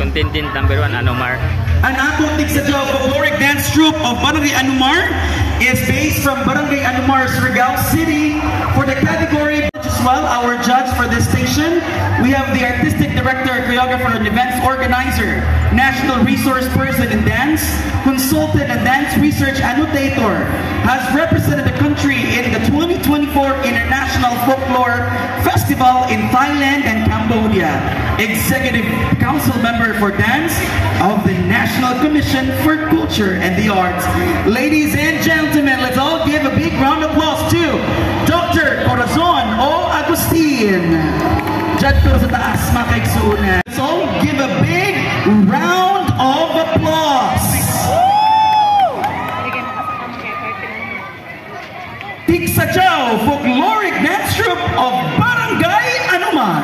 Contingent number 1, Anumar. Ang atong tigsadyaw folkloric dance troupe of Barangay Anumar is based from Barangay Anumar, Surigao City. For the category as well, our judge for this station, we have the artistic director, choreographer, and events organizer, national resource person in dance, consultant and dance research annotator, has represented the country in the 2024 International Folklore Festival in Thailand and Cambodia. Executive Council Member for Dance of the National Commission for Culture and the Arts. Ladies and gentlemen, let's all give a big round of applause to Dr. Corazon O. Agustin. Dito sa taas, mga kaigsuunan. Let's all give a big round of applause. Tigsadyaw folkloric dance troupe of Barangay Anumar.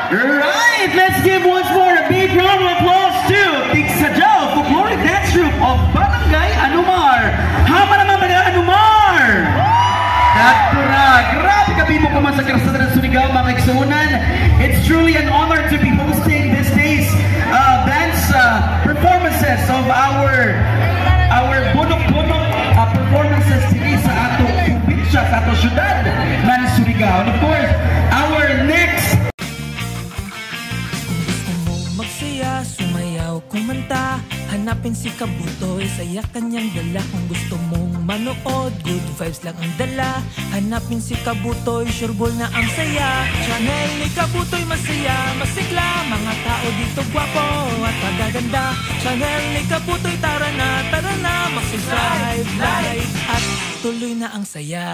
Right, let's give once more a big round of applause to Tigsadyaw folkloric dance troupe of Barangay Anumar. Hama naman Barangay Anumar! Daktura, grabe ka mo pa sa Krasada ng Surigao, mga kaigsuunan. It's truly an honor to be hosting this day's dance performances of our bunok-bunok performances today sa ato probinsya, sa ato syudad ng Surigao. And of course, our next sumayaw, kumanta, hanapin si Kabutoy, saya kanyang dala. Kung gusto mong manood, good vibes lang ang dala. Hanapin si Kabutoy, sure ball na ang saya. Channel ni Kabutoy masaya, masigla, mga tao dito gwapo at magaganda. Channel ni Kabutoy, tara na, mag-subscribe, like, at tuloy na ang saya.